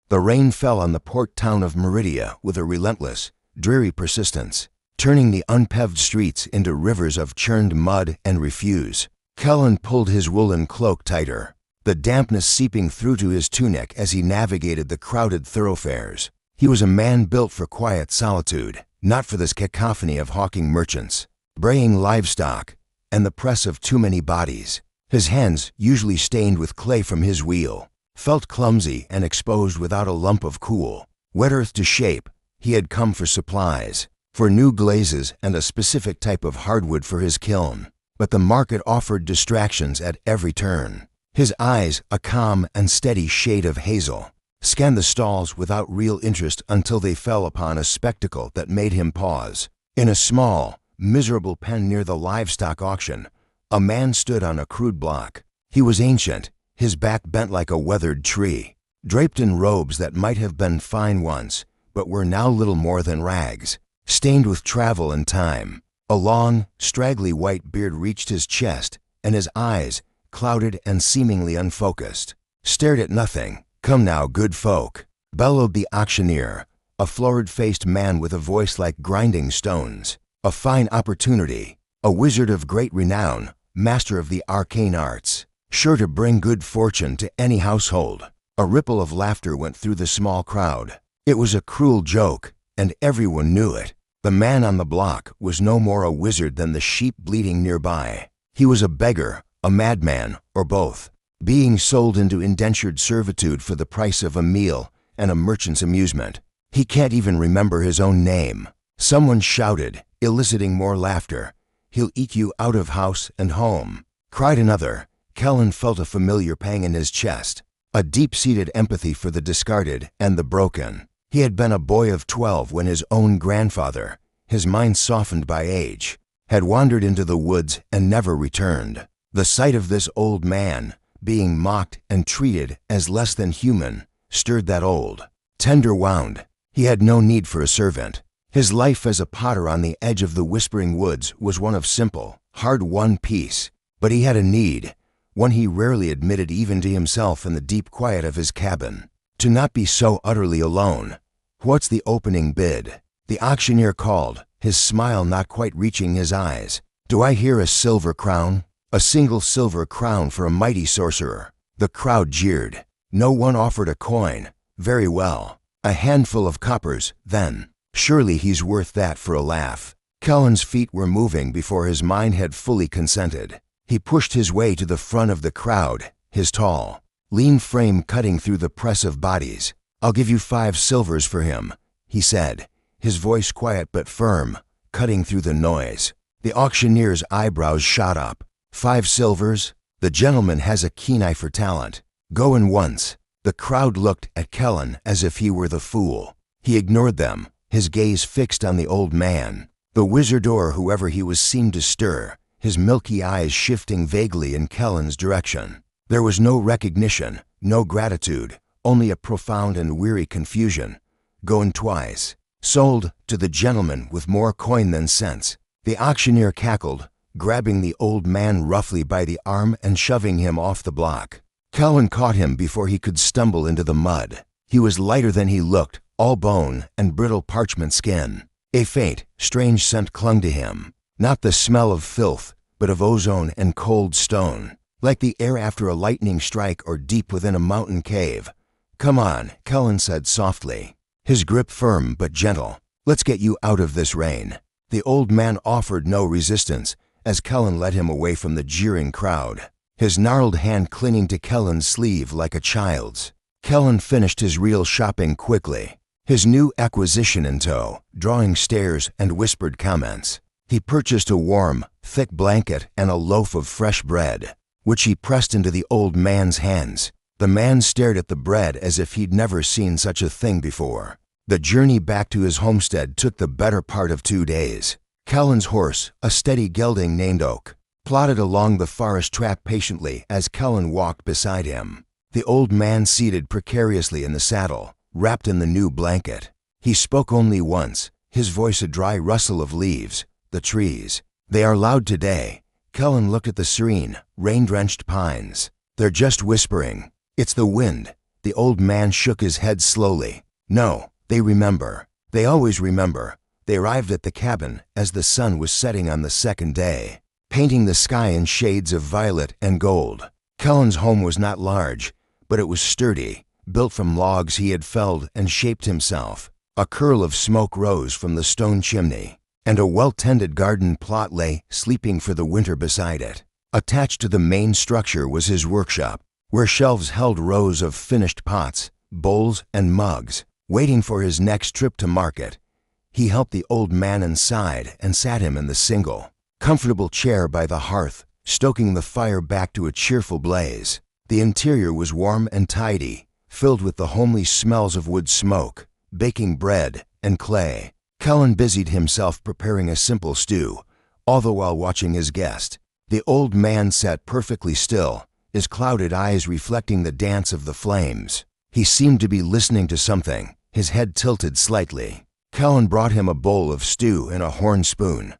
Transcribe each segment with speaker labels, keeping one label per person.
Speaker 1: The rain fell on the port town of Meridia with a relentless, dreary persistence, turning the unpaved streets into rivers of churned mud and refuse. Kaelen pulled his woolen cloak tighter, the dampness seeping through to his tunic as he navigated the crowded thoroughfares. He was a man built for quiet solitude, not for this cacophony of hawking merchants, braying livestock, and the press of too many bodies. His hands, usually stained with clay from his wheel, felt clumsy and exposed without a lump of cool, wet earth to shape. He had come for supplies, for new glazes and a specific type of hardwood for his kiln. But the market offered distractions at every turn. His eyes, a calm and steady shade of hazel, scanned the stalls without real interest until they fell upon a spectacle that made him pause. In a small, miserable pen near the livestock auction, a man stood on a crude block. He was ancient, his back bent like a weathered tree, draped in robes that might have been fine once, but were now little more than rags, stained with travel and time. A long, straggly white beard reached his chest, and his eyes, clouded and seemingly unfocused, stared at nothing. "Come now, good folk," bellowed the auctioneer, a florid-faced man with a voice like grinding stones. "A fine opportunity, a wizard of great renown, master of the arcane arts, sure to bring good fortune to any household." A ripple of laughter went through the small crowd. It was a cruel joke, and everyone knew it. The man on the block was no more a wizard than the sheep bleating nearby. He was a beggar, a madman, or both, being sold into indentured servitude for the price of a meal and a merchant's amusement. "He can't even remember his own name," someone shouted, eliciting more laughter. "He'll eat you out of house and home," cried another. Kaelen felt a familiar pang in his chest, a deep-seated empathy for the discarded and the broken. He had been a boy of 12 when his own grandfather, his mind softened by age, had wandered into the woods and never returned. The sight of this old man, being mocked and treated as less than human, stirred that old, tender wound. He had no need for a servant. His life as a potter on the edge of the whispering woods was one of simple, hard-won peace. But he had a need, one he rarely admitted even to himself in the deep quiet of his cabin: to not be so utterly alone. "What's the opening bid?" the auctioneer called, his smile not quite reaching his eyes. "Do I hear a silver crown?" A single silver crown for a mighty sorcerer. The crowd jeered. No one offered a coin. Very well. A handful of coppers, then. Surely he's worth that for a laugh. Kaelen's feet were moving before his mind had fully consented. He pushed his way to the front of the crowd, his tall, lean frame cutting through the press of bodies. "I'll give you 5 silvers for him," he said, his voice quiet but firm, cutting through the noise. The auctioneer's eyebrows shot up. 5 silvers? The gentleman has a keen eye for talent. Going once. The crowd looked at Kaelen as if he were the fool. He ignored them, his gaze fixed on the old man. The wizard or whoever he was seemed to stir, his milky eyes shifting vaguely in Kaelen's direction. There was no recognition, no gratitude, only a profound and weary confusion. Going twice. Sold to the gentleman with more coin than sense. The auctioneer cackled, grabbing the old man roughly by the arm and shoving him off the block. Kaelen caught him before he could stumble into the mud. He was lighter than he looked, all bone and brittle parchment skin. A faint, strange scent clung to him, not the smell of filth, but of ozone and cold stone, like the air after a lightning strike or deep within a mountain cave. "Come on," Kaelen said softly, his grip firm but gentle. "Let's get you out of this rain." The old man offered no resistance as Kaelen led him away from the jeering crowd, his gnarled hand clinging to Kaelen's sleeve like a child's. Kaelen finished his real shopping quickly, his new acquisition in tow, drawing stares and whispered comments. He purchased a warm, thick blanket and a loaf of fresh bread, which he pressed into the old man's hands. The man stared at the bread as if he'd never seen such a thing before. The journey back to his homestead took the better part of 2 days. Kaelen's horse, a steady gelding named Oak, plodded along the forest track patiently as Kaelen walked beside him, the old man seated precariously in the saddle, wrapped in the new blanket. He spoke only once, his voice a dry rustle of leaves. "The trees. They are loud today." Kaelen looked at the serene, rain-drenched pines. "They're just whispering. It's the wind, The old man shook his head slowly. No, they remember. They always remember. They arrived at the cabin as the sun was setting on the second day, painting the sky in shades of violet and gold. Kaelen's home was not large, but it was sturdy, built from logs he had felled and shaped himself. A curl of smoke rose from the stone chimney, and a well-tended garden plot lay sleeping for the winter beside it. Attached to the main structure was his workshop, where shelves held rows of finished pots, bowls, and mugs, waiting for his next trip to market. He helped the old man inside and sat him in the single, comfortable chair by the hearth, stoking the fire back to a cheerful blaze. The interior was warm and tidy, filled with the homely smells of wood smoke, baking bread, and clay. Kaelen busied himself preparing a simple stew, all the while watching his guest. The old man sat perfectly still, his clouded eyes reflecting the dance of the flames. He seemed to be listening to something, his head tilted slightly. Kaelen brought him a bowl of stew and a horn spoon.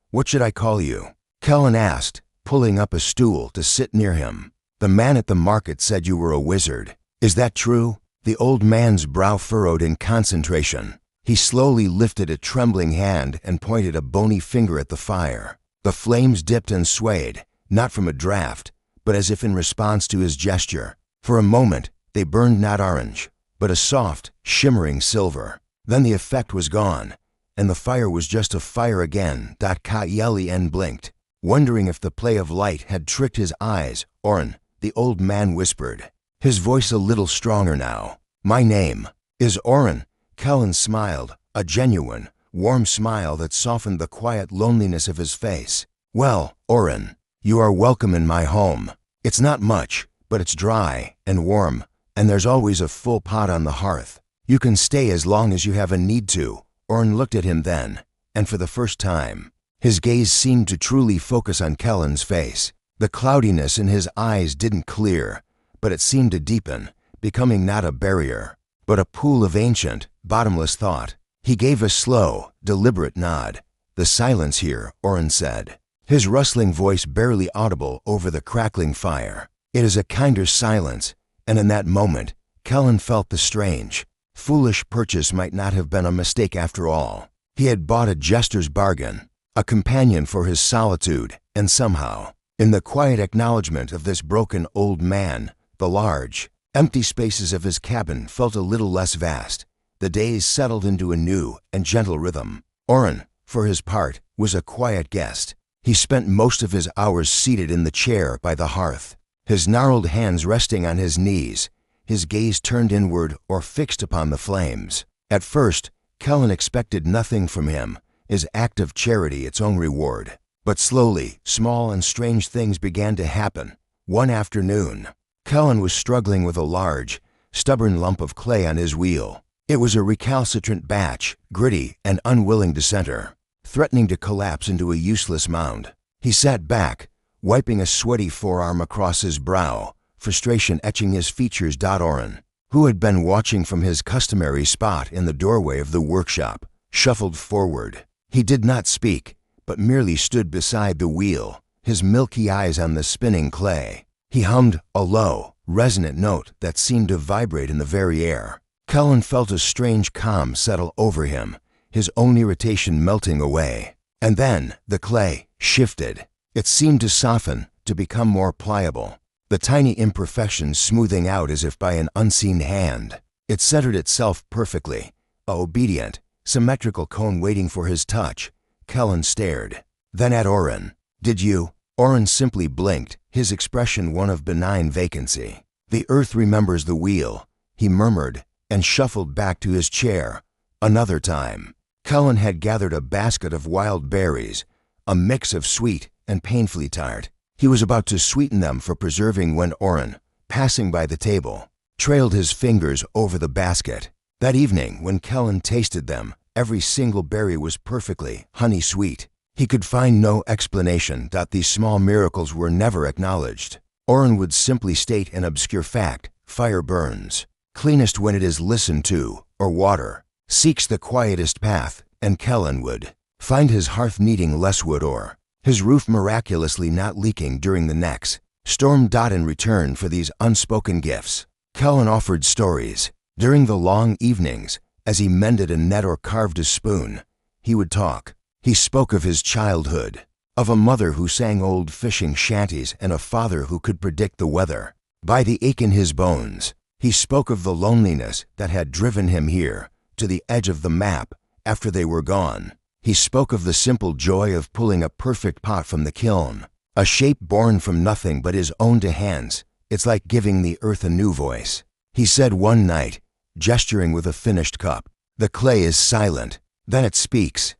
Speaker 1: "What should I call you?" Kaelen asked, pulling up a stool to sit near him. "The man at the market said you were a wizard. Is that true?" The old man's brow furrowed in concentration. He slowly lifted a trembling hand and pointed a bony finger at the fire. The flames dipped and swayed, not from a draft, but as if in response to his gesture. For a moment, they burned not orange, but a soft, shimmering silver. Then the effect was gone, and the fire was just a fire again. Kaelen blinked, wondering if the play of light had tricked his eyes. "Oren," the old man whispered, his voice a little stronger now. "My name is Oren." Kaelen smiled, a genuine, warm smile that softened the quiet loneliness of his face. "Well, Oren, you are welcome in my home. It's not much, but it's dry and warm, and there's always a full pot on the hearth. You can stay as long as you have a need to." Oren looked at him then, and for the first time, his gaze seemed to truly focus on Kaelen's face. The cloudiness in his eyes didn't clear, but it seemed to deepen, becoming not a barrier, but a pool of ancient, bottomless thought. He gave a slow, deliberate nod. "The silence here," Oren said, his rustling voice barely audible over the crackling fire. "It is a kinder silence," and in that moment, Kaelen felt the strange, foolish purchase might not have been a mistake after all. He had bought a jester's bargain, a companion for his solitude, and somehow, in the quiet acknowledgement of this broken old man, the large, empty spaces of his cabin felt a little less vast. The days settled into a new and gentle rhythm. Oren, for his part, was a quiet guest. He spent most of his hours seated in the chair by the hearth, his gnarled hands resting on his knees, his gaze turned inward or fixed upon the flames. At first, Kaelen expected nothing from him, his act of charity its own reward. But slowly, small and strange things began to happen. One afternoon, Kaelen was struggling with a large, stubborn lump of clay on his wheel. It was a recalcitrant batch, gritty and unwilling to center, threatening to collapse into a useless mound. He sat back, wiping a sweaty forearm across his brow, frustration etching his features. Oren, who had been watching from his customary spot in the doorway of the workshop, shuffled forward. He did not speak, but merely stood beside the wheel, his milky eyes on the spinning clay. He hummed a low, resonant note that seemed to vibrate in the very air. Kaelen felt a strange calm settle over him, his own irritation melting away. And then the clay shifted. It seemed to soften, to become more pliable, the tiny imperfections smoothing out as if by an unseen hand. It centered itself perfectly, a obedient, symmetrical cone waiting for his touch. Kaelen stared, then at Oren. "Did you?" Oren simply blinked, his expression one of benign vacancy. "The earth remembers the wheel," he murmured, and shuffled back to his chair. Another time, Kaelen had gathered a basket of wild berries, a mix of sweet and painfully tart. He was about to sweeten them for preserving when Oren, passing by the table, trailed his fingers over the basket. That evening, when Kaelen tasted them, every single berry was perfectly honey-sweet. He could find no explanation. These small miracles were never acknowledged. Oren would simply state an obscure fact: fire burns, cleanest when it is listened to, or water seeks the quietest path, and Kaelen would find his hearth needing less wood or his roof miraculously not leaking during the next storm. In return for these unspoken gifts, Kaelen offered stories. During the long evenings, as he mended a net or carved a spoon, he would talk. He spoke of his childhood, of a mother who sang old fishing shanties and a father who could predict the weather. By the ache in his bones, he spoke of the loneliness that had driven him here, to the edge of the map, after they were gone. He spoke of the simple joy of pulling a perfect pot from the kiln, a shape born from nothing but his own two hands. It's like giving the earth a new voice. He said one night, gesturing with a finished cup, "The clay is silent, then it speaks."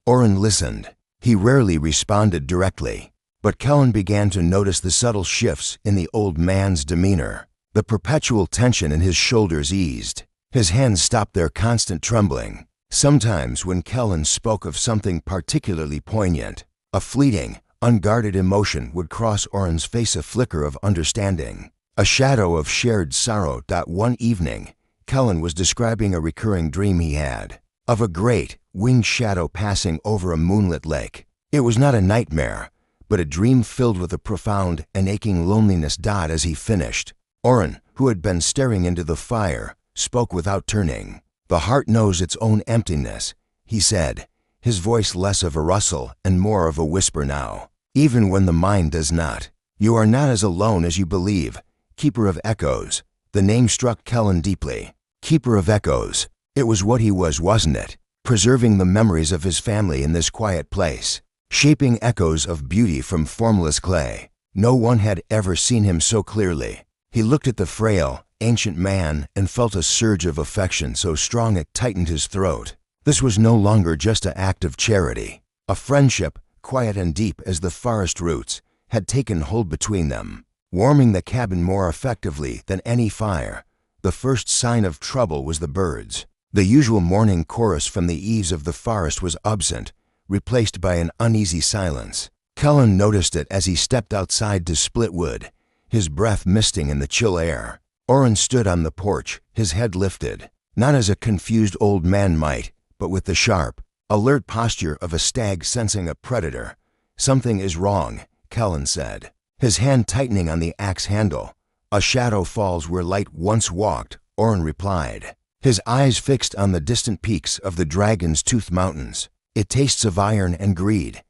Speaker 1: Oren listened. He rarely responded directly, but Kaelen began to notice the subtle shifts in the old man's demeanor. The perpetual tension in his shoulders eased. His hands stopped their constant trembling. Sometimes when Kaelen spoke of something particularly poignant, a fleeting, unguarded emotion would cross Oren's face, a flicker of understanding, a shadow of shared sorrow. One evening, Kaelen was describing a recurring dream he had, of a great, winged shadow passing over a moonlit lake. It was not a nightmare, but a dream filled with a profound and aching loneliness. As he finished, Oren, who had been staring into the fire, spoke without turning. "The heart knows its own emptiness," he said, his voice less of a rustle and more of a whisper now. "Even when the mind does not. You are not as alone as you believe. Keeper of Echoes." The name struck Kaelen deeply. Keeper of Echoes. It was what he was, wasn't it? Preserving the memories of his family in this quiet place. Shaping echoes of beauty from formless clay. No one had ever seen him so clearly. He looked at the frail, ancient man and felt a surge of affection so strong it tightened his throat. This was no longer just an act of charity. A friendship, quiet and deep as the forest roots, had taken hold between them, warming the cabin more effectively than any fire. The first sign of trouble was the birds. The usual morning chorus from the eaves of the forest was absent, replaced by an uneasy silence. Kaelen noticed it as he stepped outside to split wood, his breath misting in the chill air. Oren stood on the porch, his head lifted, not as a confused old man might, but with the sharp, alert posture of a stag sensing a predator. "Something is wrong," Kaelen said, his hand tightening on the axe handle. "A shadow falls where light once walked," Oren replied, his eyes fixed on the distant peaks of the Dragon's Tooth Mountains. "It tastes of iron and greed."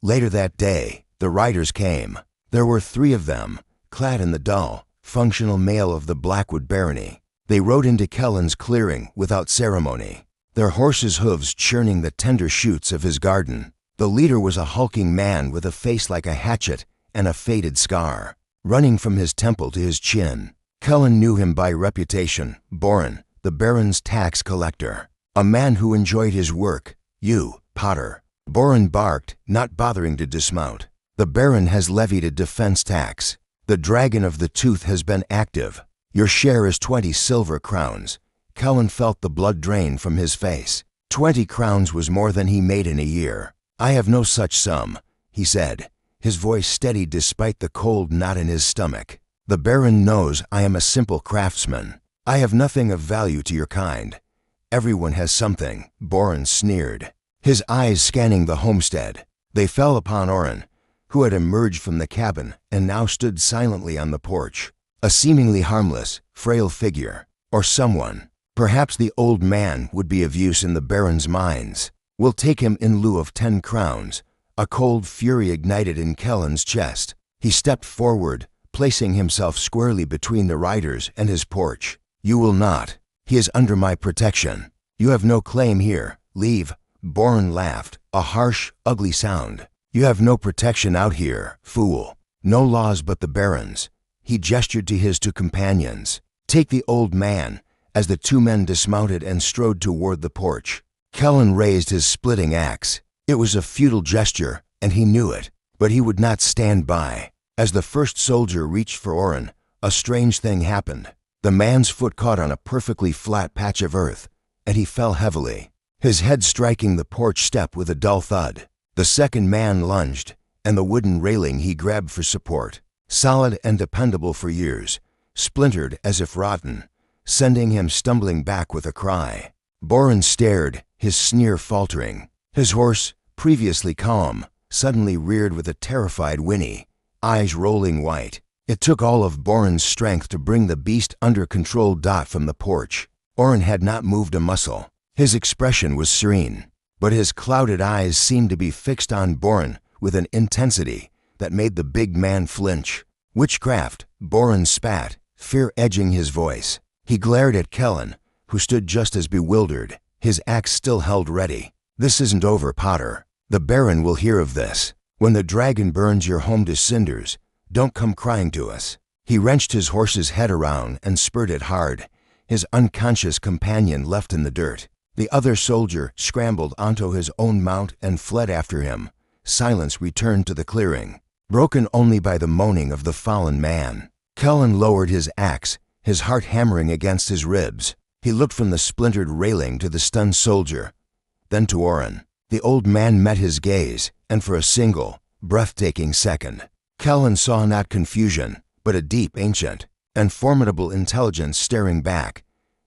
Speaker 1: Later that day, the riders came. There were 3 of them, clad in the dull, functional mail of the Blackwood barony. They rode into Kaelen's clearing without ceremony, their horses' hooves churning the tender shoots of his garden. The leader was a hulking man with a face like a hatchet and a faded scar, running from his temple to his chin. Kaelen knew him by reputation, Boren, the Baron's tax collector, a man who enjoyed his work. "You, Potter." Boren barked, not bothering to dismount. "The Baron has levied a defense tax. The Dragon of the Tooth has been active. Your share is 20 silver crowns." Kaelen felt the blood drain from his face. 20 crowns was more than he made in a year. "I have no such sum," he said, his voice steady despite the cold knot in his stomach. "The Baron knows I am a simple craftsman. I have nothing of value to your kind." "Everyone has something," Boren sneered, his eyes scanning the homestead. They fell upon Oren, who had emerged from the cabin and now stood silently on the porch, a seemingly harmless, frail figure, or someone. Perhaps the old man would be of use in the Baron's mines. "We'll take him in lieu of 10 crowns. A cold fury ignited in Kaelen's chest. He stepped forward, placing himself squarely between the riders and his porch. "You will not. He is under my protection. You have no claim here. Leave." Boren laughed, a harsh, ugly sound. "You have no protection out here, fool. No laws but the Baron's." He gestured to his 2 companions. "Take the old man," as the 2 men dismounted and strode toward the porch. Kaelen raised his splitting axe. It was a futile gesture, and he knew it, but he would not stand by. As the first soldier reached for Oren, a strange thing happened. The man's foot caught on a perfectly flat patch of earth, and he fell heavily, his head striking the porch step with a dull thud. The second man lunged, and the wooden railing he grabbed for support, solid and dependable for years, splintered as if rotten, sending him stumbling back with a cry. Boren stared, his sneer faltering. His horse, previously calm, suddenly reared with a terrified whinny, eyes rolling white. It took all of Boren's strength to bring the beast under control. From the porch, Oren had not moved a muscle. His expression was serene, but his clouded eyes seemed to be fixed on Boren with an intensity that made the big man flinch. Witchcraft, Boren spat, fear edging his voice. He glared at Kaelen, who stood just as bewildered, his axe still held ready. This isn't over, Potter. The Baron will hear of this. When the dragon burns your home to cinders, don't come crying to us. He wrenched his horse's head around and spurred it hard, his unconscious companion left in the dirt. The other soldier scrambled onto his own mount and fled after him. Silence returned to the clearing, broken only by the moaning of the fallen man. Kaelen lowered his axe, his heart hammering against his ribs. He looked from the splintered railing to the stunned soldier, then to Oren. The old man met his gaze, and for a single, breathtaking second, Kaelen saw not confusion, but a deep, ancient, and formidable intelligence staring back.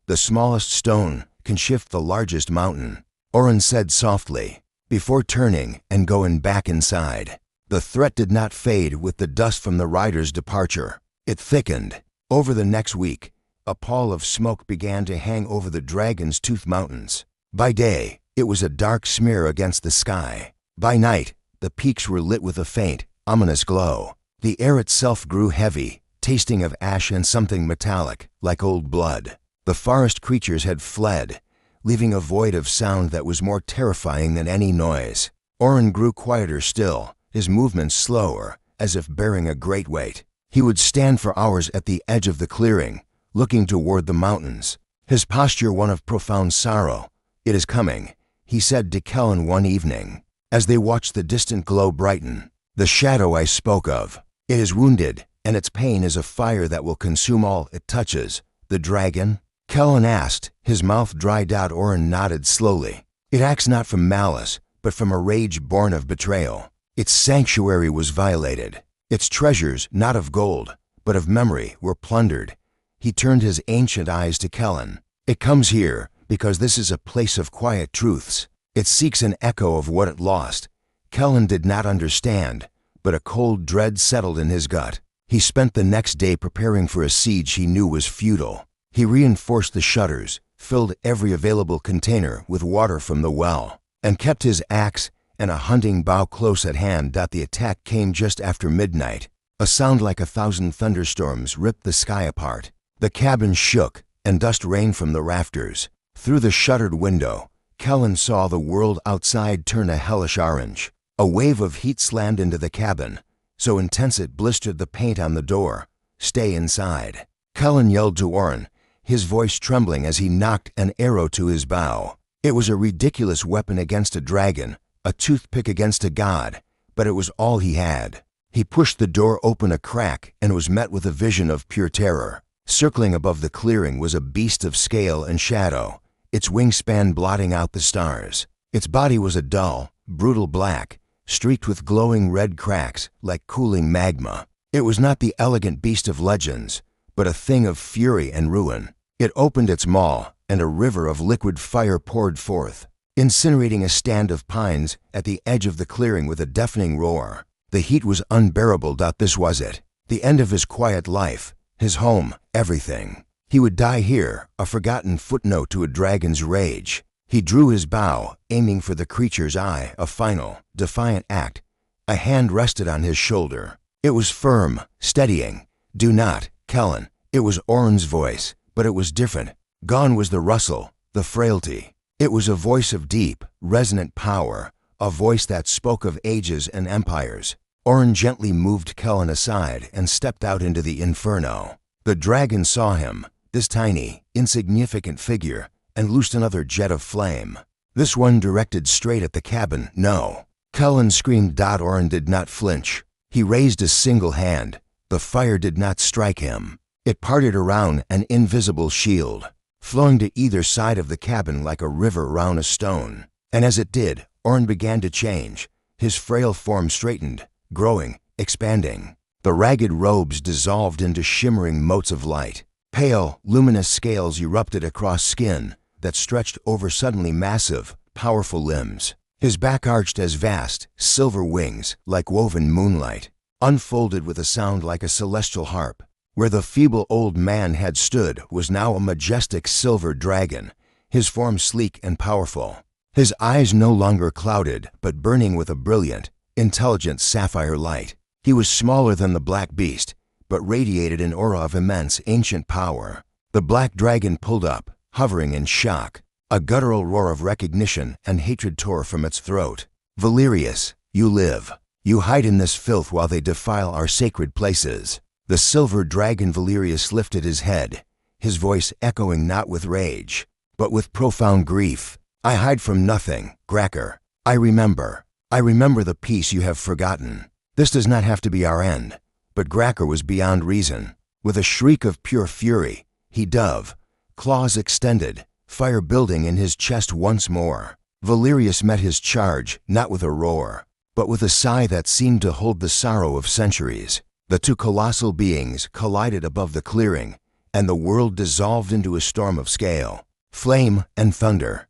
Speaker 1: The smallest stone can shift the largest mountain, Oren said softly, before turning and going back inside. The threat did not fade with the dust from the rider's departure. It thickened. Over the next week, a pall of smoke began to hang over the Dragon's Tooth Mountains. By day, it was a dark smear against the sky. By night, the peaks were lit with a faint, ominous glow. The air itself grew heavy, tasting of ash and something metallic, like old blood. The forest creatures had fled, leaving a void of sound that was more terrifying than any noise. Oren grew quieter still, his movements slower, as if bearing a great weight. He would stand for hours at the edge of the clearing, looking toward the mountains, his posture one of profound sorrow. "It is coming," he said to Kaelen one evening, as they watched the distant glow brighten. "The shadow I spoke of. It is wounded, and its pain is a fire that will consume all it touches." "The dragon?" Kaelen asked, his mouth dried out. Oren nodded slowly. "It acts not from malice, but from a rage born of betrayal. Its sanctuary was violated. Its treasures, not of gold, but of memory, were plundered." He turned his ancient eyes to Kaelen. "It comes here because this is a place of quiet truths. It seeks an echo of what it lost." Kaelen did not understand, but a cold dread settled in his gut. He spent the next day preparing for a siege he knew was futile. He reinforced the shutters, filled every available container with water from the well, and kept his axe and a hunting bow close at hand. The attack came just after midnight. A sound like 1,000 thunderstorms ripped the sky apart. The cabin shook, and dust rained from the rafters. Through the shuttered window, Kaelen saw the world outside turn a hellish orange. A wave of heat slammed into the cabin, so intense it blistered the paint on the door. "Stay inside." Kaelen yelled to Oren, his voice trembling as he knocked an arrow to his bow. It was a ridiculous weapon against a dragon, a toothpick against a god, but it was all he had. He pushed the door open a crack and was met with a vision of pure terror. Circling above the clearing was a beast of scale and shadow, its wingspan blotting out the stars. Its body was a dull, brutal black, streaked with glowing red cracks like cooling magma. It was not the elegant beast of legends, but a thing of fury and ruin. It opened its maw, and a river of liquid fire poured forth, incinerating a stand of pines at the edge of the clearing with a deafening roar. The heat was unbearable. This was it. The end of his quiet life, his home, everything. He would die here, a forgotten footnote to a dragon's rage. He drew his bow, aiming for the creature's eye, a final, defiant act. A hand rested on his shoulder. It was firm, steadying. "Do not, Kaelen." It was Oren's voice, but it was different. Gone was the rustle, the frailty. It was a voice of deep, resonant power, a voice that spoke of ages and empires. Oren gently moved Kaelen aside and stepped out into the inferno. The dragon saw him, this tiny, insignificant figure, and loosed another jet of flame. This one directed straight at the cabin. "No." Kaelen screamed. Oren did not flinch. He raised a single hand. The fire did not strike him. It parted around an invisible shield, flowing to either side of the cabin like a river round a stone. And as it did, Oren began to change. His frail form straightened, growing, expanding. The ragged robes dissolved into shimmering motes of light. Pale, luminous scales erupted across skin that stretched over suddenly massive, powerful limbs. His back arched as vast, silver wings like woven moonlight. unfolded with a sound like a celestial harp. Where the feeble old man had stood was now a majestic silver dragon, his form sleek and powerful. His eyes no longer clouded, but burning with a brilliant, intelligent sapphire light. He was smaller than the black beast, but radiated an aura of immense, ancient power. The black dragon pulled up, hovering in shock. A guttural roar of recognition and hatred tore from its throat. "Valerius, you live. You hide in this filth while they defile our sacred places." The silver dragon Valerius lifted his head, his voice echoing not with rage, but with profound grief. "I hide from nothing, Gracker. I remember the peace you have forgotten. This does not have to be our end." But Gracker was beyond reason. With a shriek of pure fury, he dove, claws extended, fire building in his chest once more. Valerius met his charge not with a roar, but with a sigh that seemed to hold the sorrow of centuries. The two colossal beings collided above the clearing, and the world dissolved into a storm of scale, flame, and thunder.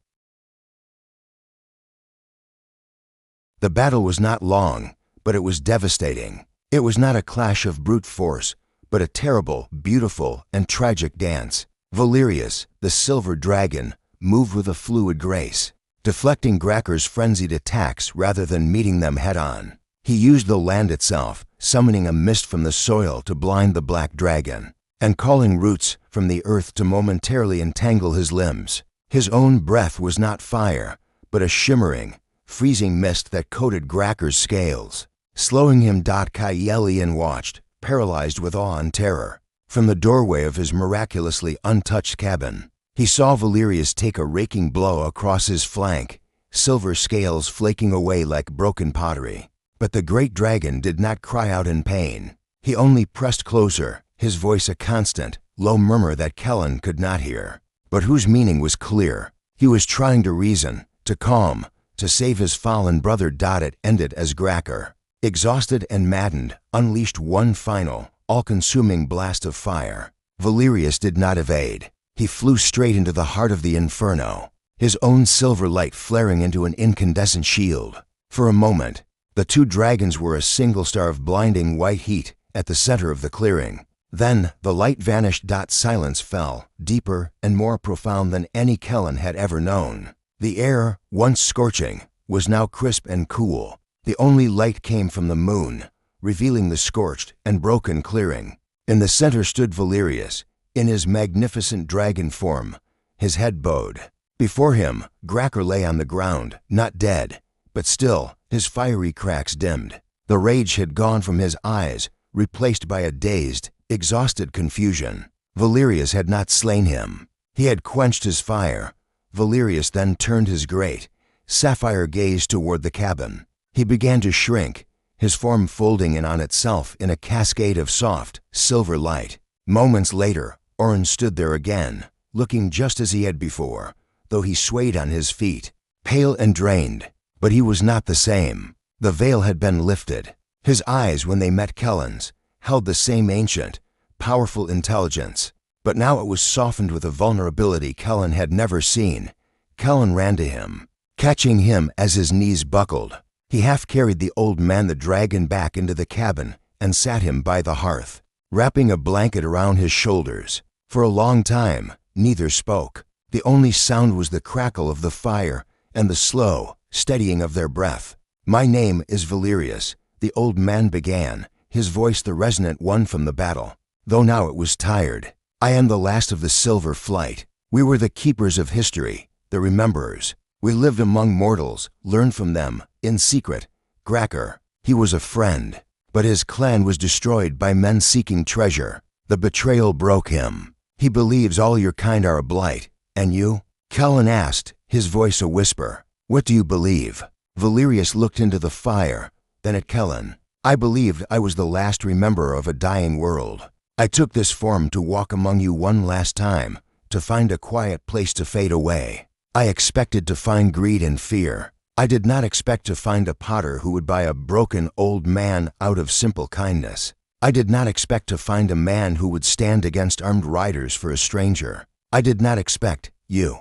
Speaker 1: The battle was not long, but it was devastating. It was not a clash of brute force, but a terrible, beautiful, and tragic dance. Valerius, the silver dragon, moved with a fluid grace, deflecting Gracker's frenzied attacks rather than meeting them head-on. He used the land itself, summoning a mist from the soil to blind the black dragon, and calling roots from the earth to momentarily entangle his limbs. His own breath was not fire, but a shimmering, freezing mist that coated Gracker's scales. Slowing him, Kaelen watched, paralyzed with awe and terror. From the doorway of his miraculously untouched cabin, he saw Valerius take a raking blow across his flank, silver scales flaking away like broken pottery. But the great dragon did not cry out in pain. He only pressed closer, his voice a constant, low murmur that Kaelen could not hear, but whose meaning was clear. He was trying to reason, to calm, to save his fallen brother. It ended as Gracker, exhausted and maddened, unleashed one final, all-consuming blast of fire. Valerius did not evade. He flew straight into the heart of the inferno, his own silver light flaring into an incandescent shield. For a moment, the two dragons were a single star of blinding white heat at the center of the clearing. Then the light vanished. Silence fell, deeper and more profound than any Kaelen had ever known. The air, once scorching, was now crisp and cool. The only light came from the moon, revealing the scorched and broken clearing. In the center stood Valerius, in his magnificent dragon form, his head bowed. Before him, Gracker lay on the ground, not dead, but still, his fiery cracks dimmed. The rage had gone from his eyes, replaced by a dazed, exhausted confusion. Valerius had not slain him. He had quenched his fire. Valerius then turned his great, sapphire gaze toward the cabin. He began to shrink, his form folding in on itself in a cascade of soft, silver light. Moments later, Oren stood there again, looking just as he had before, though he swayed on his feet, pale and drained. But he was not the same. The veil had been lifted. His eyes, when they met Kaelen's, held the same ancient, powerful intelligence. But now it was softened with a vulnerability Kaelen had never seen. Kaelen ran to him, catching him as his knees buckled. He half carried the old man the dragon back into the cabin and sat him by the hearth, wrapping a blanket around his shoulders. For a long time, neither spoke. The only sound was the crackle of the fire and the slow, steadying of their breath. "My name is Valerius," the old man began, his voice the resonant one from the battle, though now it was tired. "I am the last of the Silver Flight. We were the keepers of history, the rememberers. We lived among mortals, learned from them, in secret. Gracker, he was a friend, but his clan was destroyed by men seeking treasure. The betrayal broke him. He believes all your kind are a blight. And you?" Kaelen asked, his voice a whisper. "What do you believe?" Valerius looked into the fire, then at Kaelen. "I believed I was the last rememberer of a dying world. I took this form to walk among you one last time, to find a quiet place to fade away. I expected to find greed and fear. I did not expect to find a potter who would buy a broken old man out of simple kindness. I did not expect to find a man who would stand against armed riders for a stranger. I did not expect you."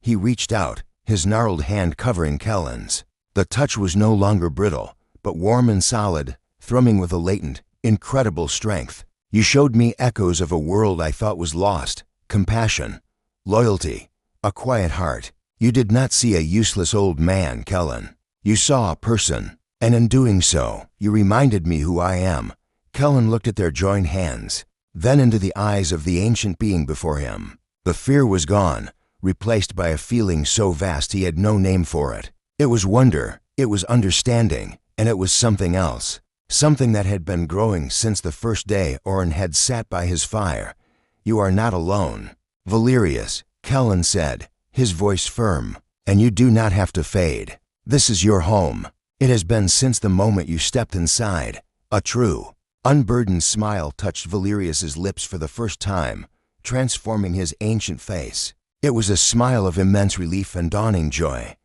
Speaker 1: He reached out, his gnarled hand covering Kaelen's. The touch was no longer brittle, but warm and solid, thrumming with a latent, incredible strength. You showed me echoes of a world I thought was lost, compassion, loyalty, a quiet heart. You did not see a useless old man, Kaelen. You saw a person, and in doing so, you reminded me who I am. Kaelen looked at their joined hands, then into the eyes of the ancient being before him. The fear was gone, replaced by a feeling so vast he had no name for it. It was wonder, it was understanding, and it was something else. Something that had been growing since the first day Oren had sat by his fire. You are not alone, Valerius, Kaelen said, his voice firm, and you do not have to fade. This is your home. It has been since the moment you stepped inside. A true, unburdened smile touched Valerius's lips for the first time, transforming his ancient face. It was a smile of immense relief and dawning joy.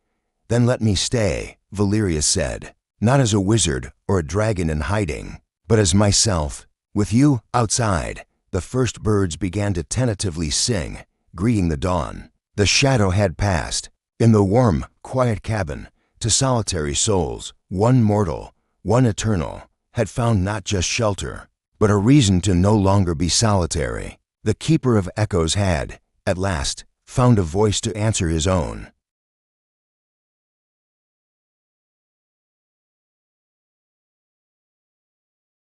Speaker 1: Then let me stay, Valerius said, not as a wizard or a dragon in hiding, but as myself. With you outside, the first birds began to tentatively sing, greeting the dawn. The shadow had passed. In the warm, quiet cabin, to solitary souls, one mortal, one eternal, had found not just shelter, but a reason to no longer be solitary. The keeper of echoes had, at last, found a voice to answer his own.